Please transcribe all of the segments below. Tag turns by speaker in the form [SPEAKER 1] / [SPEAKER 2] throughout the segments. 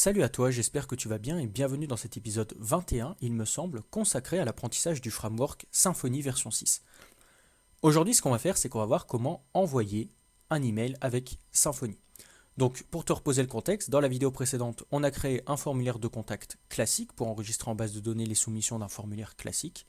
[SPEAKER 1] Salut à toi, j'espère que tu vas bien et bienvenue dans cet épisode 21, il me semble, consacré à l'apprentissage du framework Symfony version 6. Aujourd'hui, ce qu'on va faire, c'est qu'on va voir comment envoyer un email avec Symfony. Donc, pour te reposer le contexte, dans la vidéo précédente, on a créé un formulaire de contact classique pour enregistrer en base de données les soumissions d'un formulaire classique.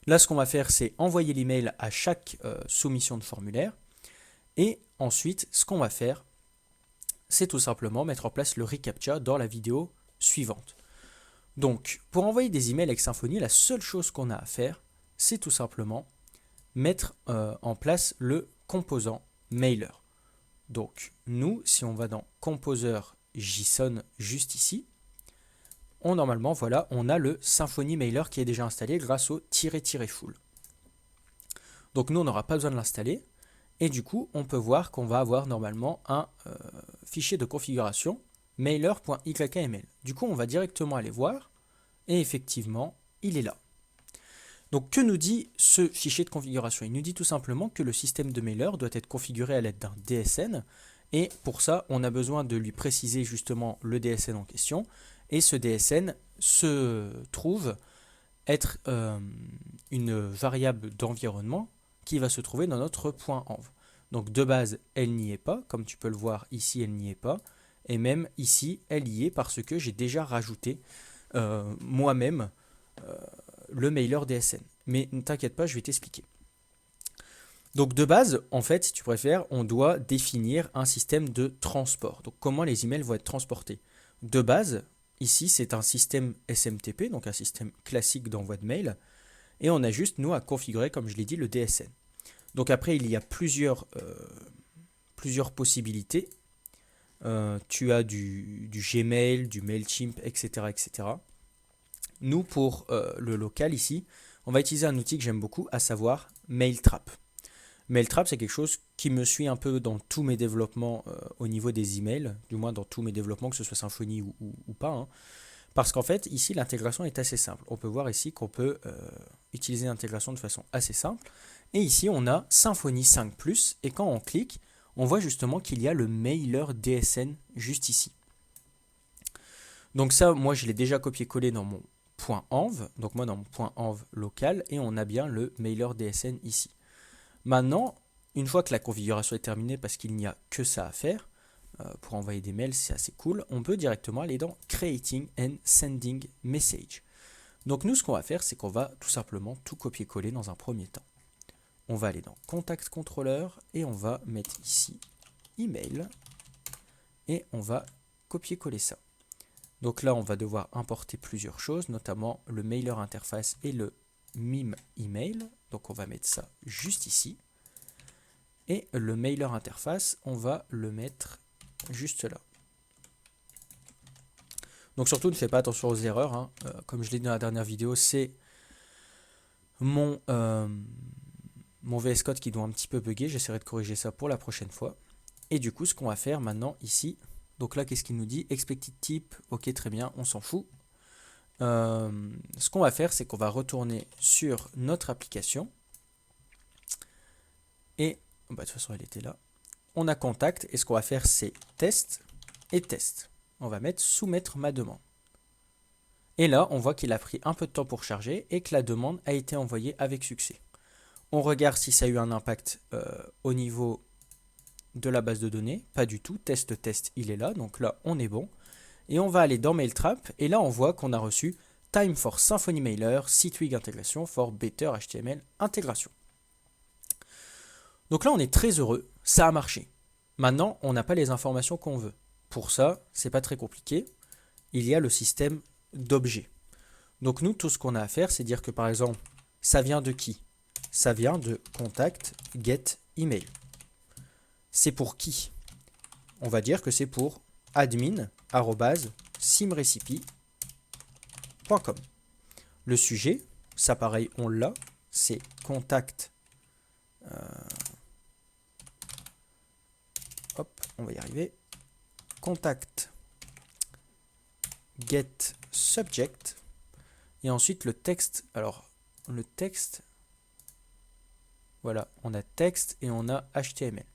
[SPEAKER 1] Là, ce qu'on va faire, c'est envoyer l'email à chaque soumission de formulaire. Et ensuite, ce qu'on va faire, c'est tout simplement mettre en place le reCAPTCHA dans la vidéo suivante. Donc, pour envoyer des emails avec Symfony, la seule chose qu'on a à faire, c'est tout simplement mettre en place le composant mailer. Donc, nous, si on va dans Composer JSON juste ici, normalement, voilà, on a le Symfony mailer qui est déjà installé grâce au --full. Donc, nous, on n'aura pas besoin de l'installer. Et du coup, on peut voir qu'on va avoir normalement un fichier de configuration mailer.ykml. Du coup, on va directement aller voir et effectivement, il est là. Donc, que nous dit ce fichier de configuration? Il nous dit tout simplement que le système de mailer doit être configuré à l'aide d'un DSN et pour ça, on a besoin de lui préciser justement le DSN en question et ce DSN se trouve être une variable d'environnement qui va se trouver dans notre .env. Donc de base, elle n'y est pas, comme tu peux le voir ici, elle n'y est pas, et même ici, elle y est parce que j'ai déjà rajouté moi-même le mailer DSN. Mais ne t'inquiète pas, je vais t'expliquer. Donc de base, en fait, si tu préfères, on doit définir un système de transport. Donc comment les emails vont être transportés. De base, ici, c'est un système SMTP, donc un système classique d'envoi de mail, et on a juste, nous, à configurer, comme je l'ai dit, le DSN. Donc après, il y a plusieurs possibilités. Tu as du Gmail, du Mailchimp, etc. etc. Nous, pour le local ici, on va utiliser un outil que j'aime beaucoup, à savoir Mailtrap. Mailtrap, c'est quelque chose qui me suit un peu dans tous mes développements au niveau des emails, du moins dans tous mes développements, que ce soit Symfony ou pas. Hein. Parce qu'en fait, ici, l'intégration est assez simple. On peut voir ici qu'on peut utiliser l'intégration de façon assez simple. Et ici, on a Symfony 5+, et quand on clique, on voit justement qu'il y a le mailer DSN juste ici. Donc ça, moi, je l'ai déjà copié-collé dans mon .env, donc moi dans mon .env local, et on a bien le mailer DSN ici. Maintenant, une fois que la configuration est terminée, parce qu'il n'y a que ça à faire, pour envoyer des mails, c'est assez cool, on peut directement aller dans Creating and Sending Message. Donc nous, ce qu'on va faire, c'est qu'on va tout simplement tout copier-coller dans un premier temps. On va aller dans Contact Controller et on va mettre ici Email et on va copier-coller ça. Donc là, on va devoir importer plusieurs choses, notamment le mailer interface et le mime email. Donc on va mettre ça juste ici. Et le mailer interface, on va le mettre juste là. Donc surtout, ne fais pas attention aux erreurs. Hein. Comme je l'ai dit dans la dernière vidéo, c'est mon VS Code qui doit un petit peu bugger. J'essaierai de corriger ça pour la prochaine fois. Et du coup, ce qu'on va faire maintenant ici, donc là, qu'est-ce qu'il nous dit? Expected type, ok, très bien, on s'en fout. Ce qu'on va faire, c'est qu'on va retourner sur notre application. Et, bah, de toute façon, elle était là. On a contact, et ce qu'on va faire, c'est test et test. On va mettre soumettre ma demande. Et là, on voit qu'il a pris un peu de temps pour charger et que la demande a été envoyée avec succès. On regarde si ça a eu un impact au niveau de la base de données. Pas du tout. Test, test, il est là. Donc là, on est bon. Et on va aller dans Mailtrap. Et là, on voit qu'on a reçu Time for Symfony Mailer, Sitwig Intégration for Better HTML Intégration. Donc là, on est très heureux. Ça a marché. Maintenant, on n'a pas les informations qu'on veut. Pour ça, c'est pas très compliqué. Il y a le système d'objets. Donc nous, tout ce qu'on a à faire, c'est dire que par exemple, ça vient de qui? Ça vient de contact get email. C'est pour qui? On va dire que c'est pour admin@simrecipe.com. Le sujet, ça pareil, on l'a, c'est contact. Hop, on va y arriver. Contact get subject. Et ensuite le texte. Alors, le texte. Voilà, on a texte et on a HTML.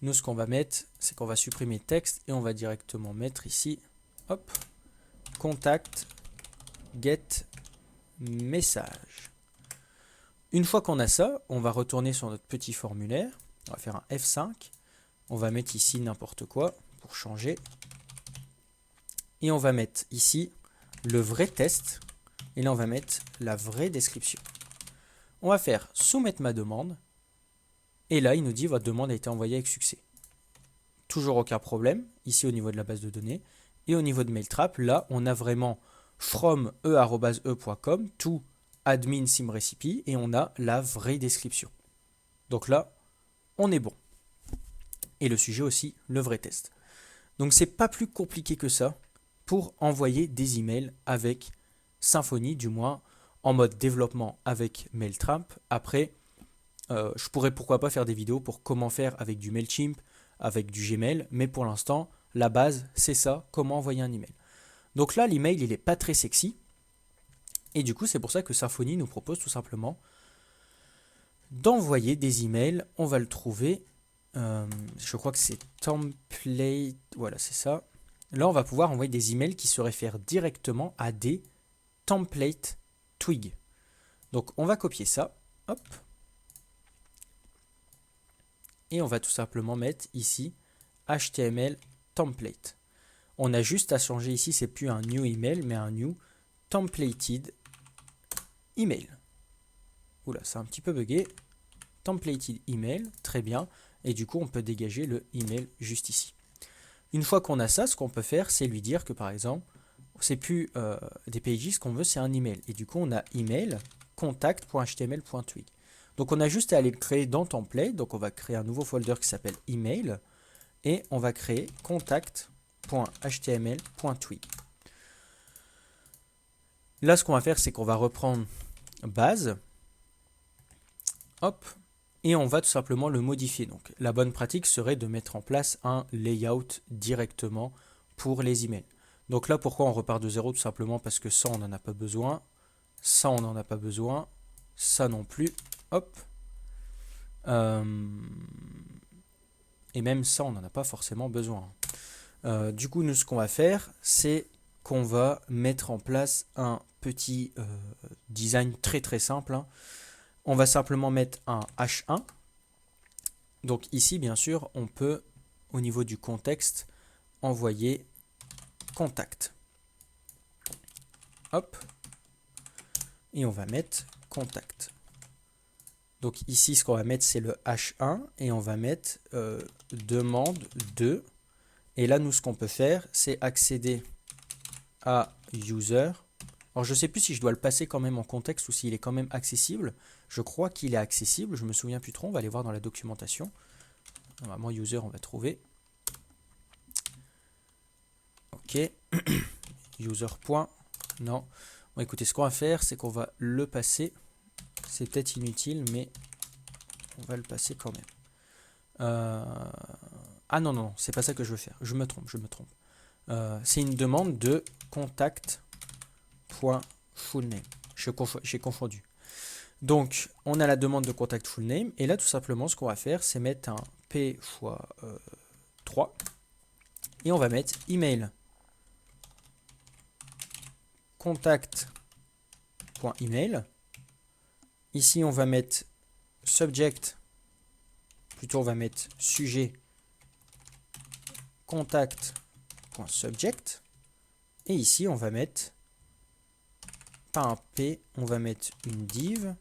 [SPEAKER 1] nous ce qu'on va mettre, c'est qu'on va supprimer texte et on va directement mettre ici, hop, contact get message. Une fois qu'on a ça, on va retourner sur notre petit formulaire, on va faire un F5, on va mettre ici n'importe quoi pour changer, et on va mettre ici le vrai test, et là on va mettre la vraie description. On va faire soumettre ma demande, et là il nous dit votre demande a été envoyée avec succès. Toujours aucun problème, ici au niveau de la base de données, et au niveau de Mailtrap, là on a vraiment from e@e.com to admin simrecipe et on a la vraie description. Donc là, on est bon. Et le sujet aussi, le vrai test. Donc c'est pas plus compliqué que ça pour envoyer des emails avec Symfony, du moins en mode développement avec Mailtrap. Après, je pourrais pourquoi pas faire des vidéos pour comment faire avec du Mailchimp, avec du Gmail, mais pour l'instant, la base, c'est ça, comment envoyer un email. Donc là, l'email, il n'est pas très sexy. Et du coup, c'est pour ça que Symfony nous propose tout simplement d'envoyer des emails. On va le trouver. Je crois que c'est template. Voilà, c'est ça. Là, on va pouvoir envoyer des emails qui se réfèrent directement à des templates Twig. Donc, on va copier ça. Hop. Et on va tout simplement mettre ici HTML template. On a juste à changer ici, c'est plus un new email, mais un new templated email. Oula, c'est un petit peu bugué. Templated email, très bien. Et du coup, on peut dégager le email juste ici. Une fois qu'on a ça, ce qu'on peut faire, c'est lui dire que par exemple, c'est plus des pages, ce qu'on veut, c'est un email. Et du coup, on a email contact.html.twig. Donc, on a juste à aller le créer dans template. Donc, on va créer un nouveau folder qui s'appelle email. Et on va créer contact.html.twig. Là, ce qu'on va faire, c'est qu'on va reprendre base. Hop. Et on va tout simplement le modifier. Donc, la bonne pratique serait de mettre en place un layout directement pour les emails. Donc là, pourquoi on repart de zéro? Tout simplement parce que ça, on n'en a pas besoin. Ça, on n'en a pas besoin. Ça non plus. Hop. Et même ça, on n'en a pas forcément besoin. Du coup, nous, ce qu'on va faire, c'est qu'on va mettre en place un petit design très très simple. On va simplement mettre un H1. Donc ici, bien sûr, on peut, au niveau du contexte, envoyer contact. Hop. Et on va mettre contact. Donc ici, ce qu'on va mettre, c'est le H1. Et on va mettre demande de. Et là, nous, ce qu'on peut faire, c'est accéder à user. Alors, je ne sais plus si je dois le passer quand même en contexte ou s'il est quand même accessible. Je crois qu'il est accessible. Je ne me souviens plus trop. On va aller voir dans la documentation. Normalement, user, on va trouver. OK. User. Non. Bon, écoutez, ce qu'on va faire, c'est qu'on va le passer. C'est peut-être inutile, mais on va le passer quand même. Ah non, non, c'est pas ça que je veux faire. Je me trompe. C'est une demande de contact.fullname. J'ai confondu. Donc, on a la demande de contact fullname. Et là, tout simplement, ce qu'on va faire, c'est mettre un P fois 3. Et on va mettre email contact.email. Ici, on va mettre subject. Plutôt, on va mettre sujet contact.subject. Et ici, on va mettre pas un P, on va mettre une div.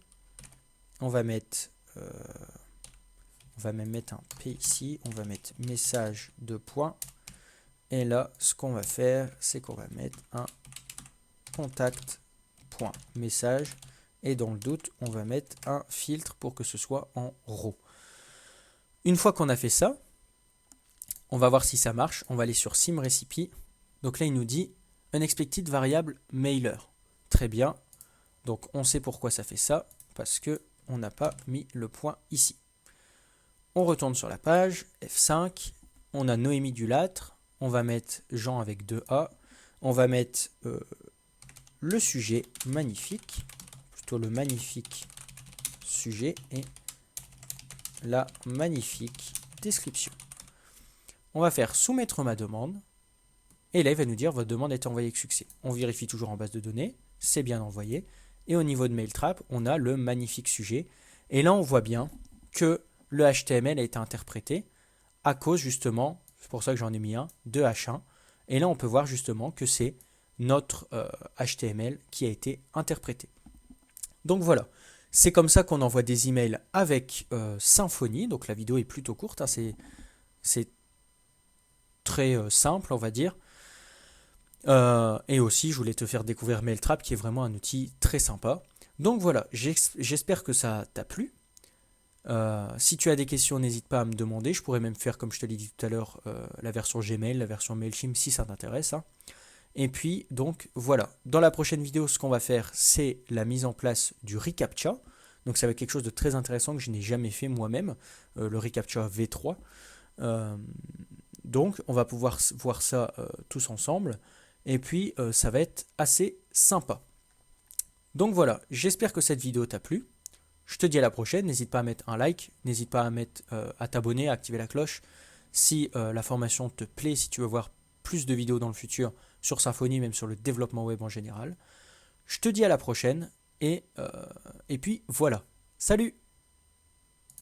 [SPEAKER 1] On va mettre on va même mettre un P ici, on va mettre message de points. Et là, ce qu'on va faire, c'est qu'on va mettre un contact.message. Et dans le doute, on va mettre un filtre pour que ce soit en RAW. Une fois qu'on a fait ça, on va voir si ça marche. On va aller sur simrecipe. Donc là, il nous dit unexpected variable mailer. Très bien. Donc on sait pourquoi ça fait ça, parce que on n'a pas mis le point ici. On retourne sur la page, F5, on a Noémie Dulâtre, on va mettre Jean avec 2A, on va mettre le sujet magnifique, plutôt le magnifique sujet et la magnifique description. on va faire soumettre ma demande. Et là, il va nous dire votre demande a été envoyée avec succès. On vérifie toujours en base de données, c'est bien envoyé. Et au niveau de Mailtrap, on a le magnifique sujet. Et là, on voit bien que le HTML a été interprété à cause justement, c'est pour ça que j'en ai mis un, de H1. Et là, on peut voir justement que c'est notre HTML qui a été interprété. Donc voilà, c'est comme ça qu'on envoie des emails avec Symfony. Donc la vidéo est plutôt courte, hein, c'est très simple, on va dire. Et aussi, je voulais te faire découvrir Mailtrap, qui est vraiment un outil très sympa. Donc voilà, j'espère que ça t'a plu. Si tu as des questions, n'hésite pas à me demander. Je pourrais même faire, comme je te l'ai dit tout à l'heure, la version Gmail, la version Mailchimp, si ça t'intéresse. Hein. Et puis, donc, voilà. Dans la prochaine vidéo, ce qu'on va faire, c'est la mise en place du reCAPTCHA. Donc, ça va être quelque chose de très intéressant que je n'ai jamais fait moi-même, le reCAPTCHA V3. Donc, on va pouvoir voir ça tous ensemble. Et puis, ça va être assez sympa. Donc voilà, j'espère que cette vidéo t'a plu. Je te dis à la prochaine, n'hésite pas à mettre un like, n'hésite pas à t'abonner, à activer la cloche si la formation te plaît, si tu veux voir plus de vidéos dans le futur sur Symfony, même sur le développement web en général. Je te dis à la prochaine et puis voilà. Salut!